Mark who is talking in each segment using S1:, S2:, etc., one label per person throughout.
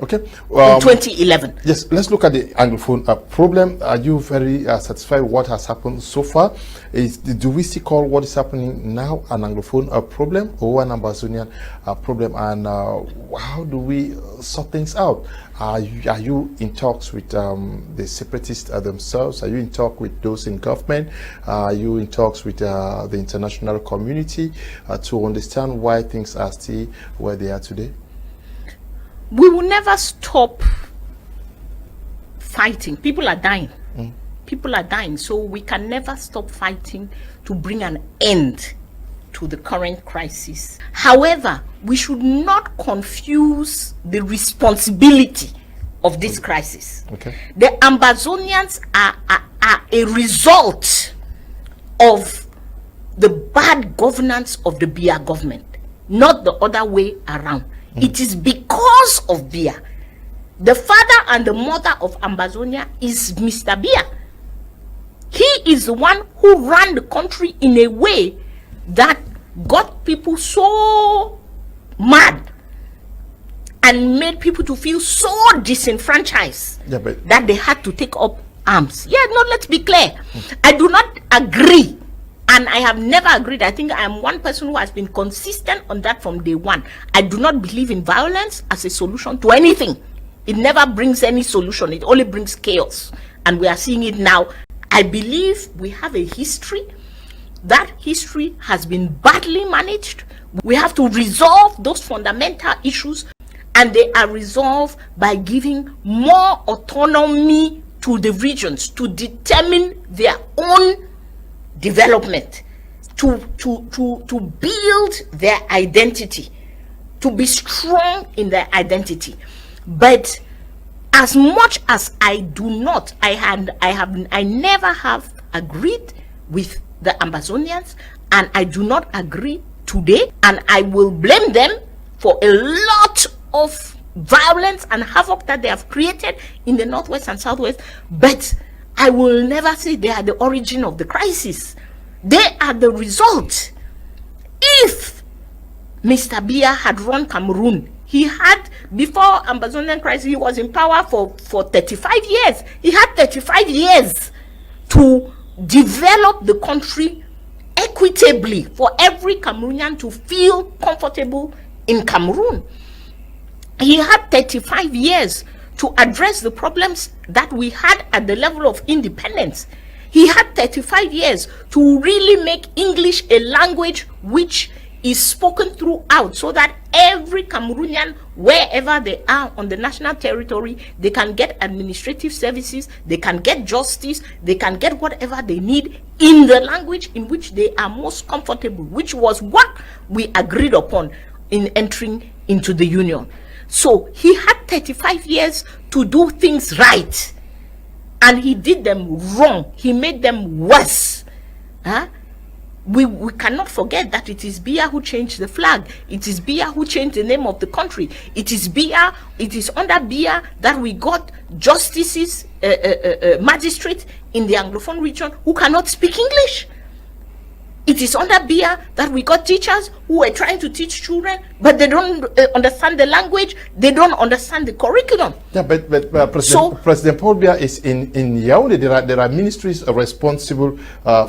S1: Okay.
S2: In 2011.
S1: Yes, let's look at the Anglophone problem. Are you very satisfied with what has happened so far? Do we still call what is happening now an Anglophone problem or an Ambazonian problem? And how do we sort things out? Are you in talks with the separatists themselves? Are you in talk with those in government? Are you in talks with the international community to understand why things are still where they are today?
S2: We will never stop fighting. People are dying. People are dying. So we can never stop fighting to bring an end to the current crisis. However, we should not confuse the responsibility of this crisis.
S1: Okay.
S2: The Ambazonians are a result of the bad governance of the Bia government, not the other way around. It is because of Bia. The father and the mother of Ambazonia is Mr. Bia. He is the one who ran the country in a way that got people so mad and made people to feel so disenfranchised that they had to take up arms. Yeah, no, let's be clear. I do not agree, and I have never agreed. I think I am one person who has been consistent on that from day one. I do not believe in violence as a solution to anything. It never brings any solution. It only brings chaos, and we are seeing it now. I believe we have a history. That history has been badly managed. We have to resolve those fundamental issues, and they are resolved by giving more autonomy to the regions to determine their own development, to build their identity, to be strong in their identity. But as much as I do not, I never have agreed with the Ambazonians, and I do not agree today, and I will blame them for a lot of violence and havoc that they have created in the Northwest and Southwest, but I will never say they are the origin of the crisis. They are the result. If Mr. Bia had run Cameroon, he had, before Ambazonian crisis, he was in power for 35 years. He had 35 years to develop the country equitably for every Cameroonian to feel comfortable in Cameroon. He had 35 years to address the problems that we had at the level of independence. He had 35 years to really make English a language which is spoken throughout, so that every Cameroonian, wherever they are on the national territory, they can get administrative services, they can get justice, they can get whatever they need in the language in which they are most comfortable, which was what we agreed upon in entering into the union. So he had 35 years to do things right, and he did them wrong. He made them worse. We cannot forget that it is Bia who changed the flag. It is Bia who changed the name of the country. It is Bia, it is under Bia that we got justices, magistrates in the Anglophone region who cannot speak English. It is under Bia that we got teachers who were trying to teach children, but they don't understand the language, they don't understand the curriculum.
S1: Yeah, but President Paul Bia is in Yaoundé. There are ministries responsible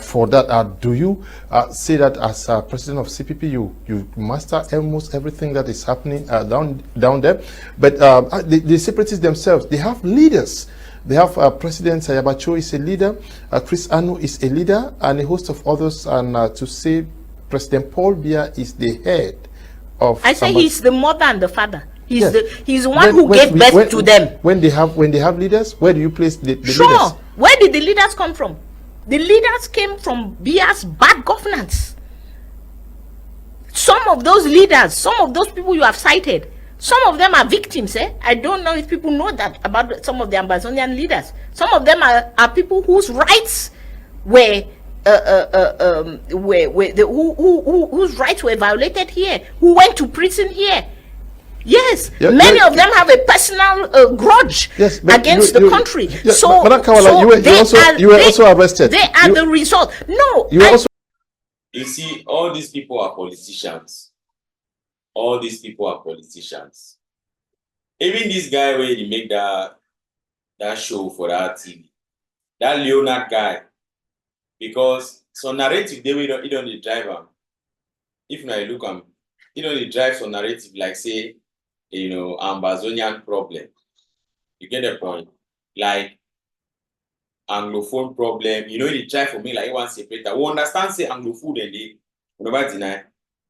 S1: for that. Do you say that as president of CPP, you master almost everything that is happening down there? But the separatists themselves, they have leaders. They have President Sayabacho is a leader, Chris Anu is a leader, and a host of others. And to say President Paul Bia is the head of.
S2: I say he's the mother and the father. He's the one who gave birth to them.
S1: When they have leaders, where do you place the leaders?
S2: Where did the leaders come from? The leaders came from Bia's bad governance. Some of those leaders, some of those people you have cited, some of them are victims. I don't know if people know that about some of the Ambazonian leaders. Some of them are people whose rights were whose rights were violated here, who went to prison here. Yes, many of them have a personal grudge against the country. So,
S1: you were also arrested.
S2: They are the result. No,
S3: you see, all these people are politicians. All these people are politicians. even this guy where he make that show for that TV, that Leonard guy, because some narrative they will don't dey drive am. If now you look am, he don't dey drive some narrative like say, Ambazonian problem. You get the point? Like Anglophone problem, they try for me like you want separator. We understand say Anglophone and they never deny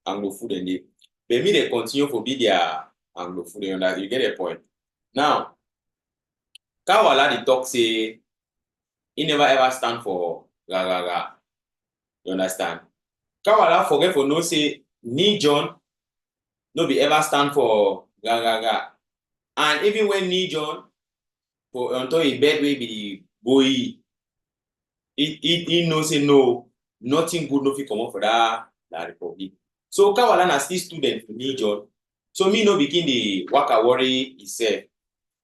S3: Anglophone and they. But me they continue for be their Anglophone, you get the point. Now, Walla the talk say he never ever stand for ga. You understand? Walla forget for no say Ni John no be ever stand for ga. And even when Ni John for until he bed wey be the boy, he know say no, nothing good no fit come up for that republic. So Walla na still student for Ni John. So me no begin the waka worry himself.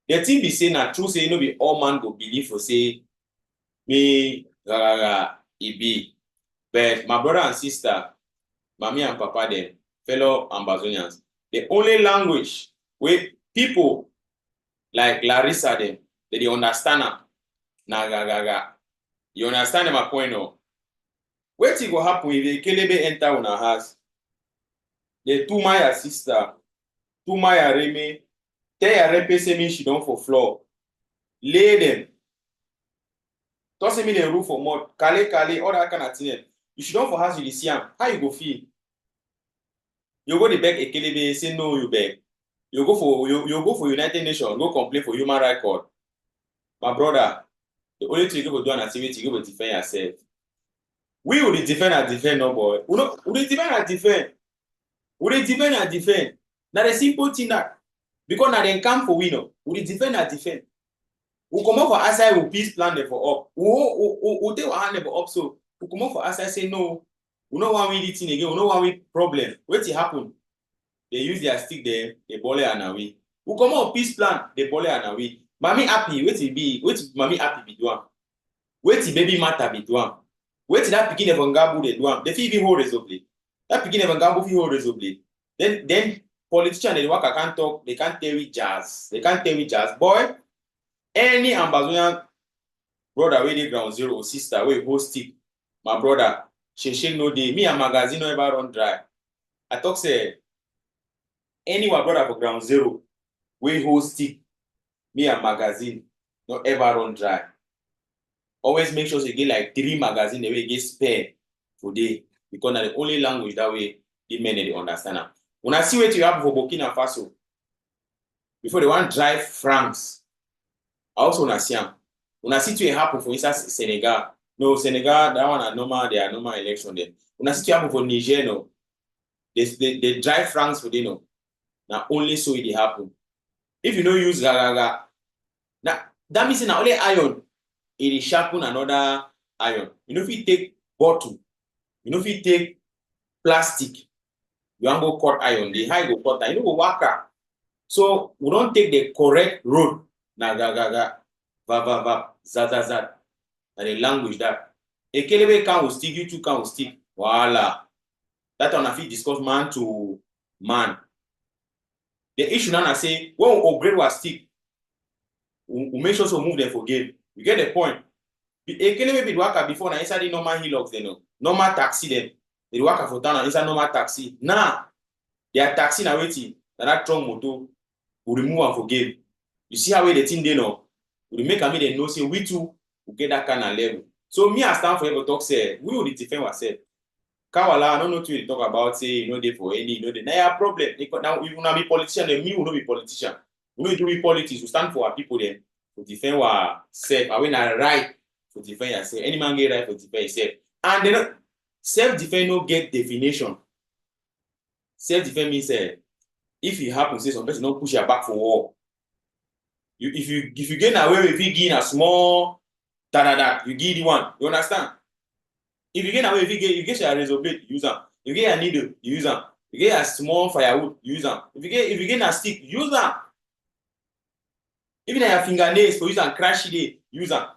S3: The thing be say na true say no be all man go believe for say me e be. But my brother and sister, mommy and papa them, fellow Ambazonians, the only language where people like Larissa them, they understand am na ga. You understand my point no? Wetin go happen if the kelebe enter una house? The Tumaya sister, Tumaya Reme, tell your repe say me she don for floor. Lay them. Don't say me the roof for mud. Kale, all that kind of thing. You should don for house you see am. How you go feel? You go to beg Ekelebe, say no, you beg. You go for United Nations, go complain for human rights court. My brother, the only thing you go do is you go defend yourself. We will defend no boy. We defend. Now the simple thing that because now they come for we no, we defend. We come up for outside, we peace plan them for up. We take our hand for up, so we come up for outside say no. We no want we this thing again. We no want we problem. What happen? They use their stick there, they bole and away. We come up peace plan, they bole and away. Mommy happy, what mommy happy be doing? What baby matter be doing? What that picking of Ngabu they do? They feel even hold resolve. That picking of Ngabu feel hold resolve. Then politician they work can't talk, they can't tell with jazz. Boy, any Ambazonian brother where they ground zero or sister where host stick, my brother, she no day. Me and magazine no ever run dry. I talk say any my brother for ground zero where host stick, me and magazine no ever run dry. Always make sure you get like 3 magazines the way you get spare for day because that's the only language that way the men they understand. When I see what you happen for Burkina Faso, before they want drive France, I also want to see them. When I see what happen for instance Senegal, no Senegal that one are normal, they are normal election there. When I see what happen for Niger, no, they drive France for them, no. Now only so it happen. If you don't use Gagaga, now that means now only iron. It is sharpen another iron. You know if you take bottle, you know if you take plastic, you want go cut iron, the high go cut, you know go waka. So we don't take the correct road. Na gaga, va, zat. And the language that a kelebe can will stick, you two can will stick. Walla. That one I feel discuss man to man. The issue now I say, when we upgrade our stick, we make sure to move them for game. You get the point. A kelebe be waka before na inside the normal hillocks, they know. Normal taxi them. They waka for town inside normal taxi. Now, their taxi na waiting. That strong motor will remove them for game. You see how the thing they know. We make a they know say we too will get that kind of level. So me I stand for ever talk say we will defend ourselves. Walla, I don't know to talk about say they for any they now problem. Now we will not be politician, and me will not be politician. We need to be politics. We stand for our people then to defend ourselves. I win a right to defend yourself. Any man get right to defend yourself. And then self-defense no get definition. Self-defense means if it happens, say some person don't push your back for war. If you get away with it, gain a small you give the one. You understand? If you get away with it, you get your razor blade, use them. You get a needle, you use them. You get a small firewood, use them. If you get a stick, use them. Even your fingernails for use and crash it, use them.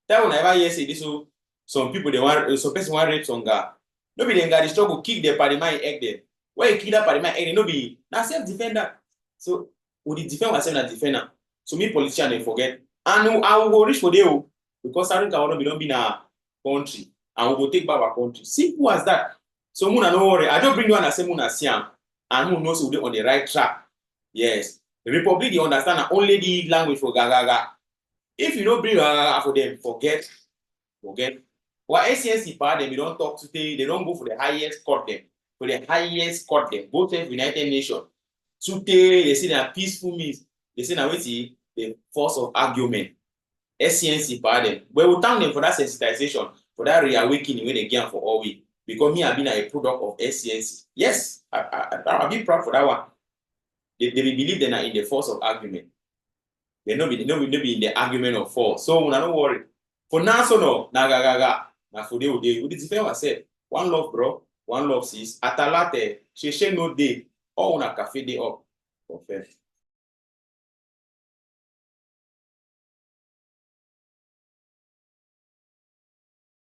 S3: That one I ever hear say this. So some people some person want rape some guy. Nobody then got the struggle kick the parliament egg there. Why you kill that parliament egg? Nobody. Now self-defender. So we defend ourselves as defender. So me politician they forget. And I will go reach for them because I don't be in our country and we will take back our country. Simple as that. So Muna no worry. I don't bring you and I say Muna Siam and who knows we're on the right track. Yes. The Republic they understand that only the language for Gagaga. If you don't bring for them, forget. What SCNC part them, you don't talk to they don't go for the highest court them. For the highest court them, both of United Nations. Today they say that peaceful means they say that the force of argument. SCNC part them. But we thank them for that sensitization, for that reawakening when they get for all week. Because me have been a product of SCNC. Yes, I'll be proud for that one. They believe they are in the force of argument. They no be in the argument of force. So we don't worry. For now, so no, na for the day. We defend ourselves. One love, bro. One love, sis. Atalate, she no day. All una cafe day up. Perfect.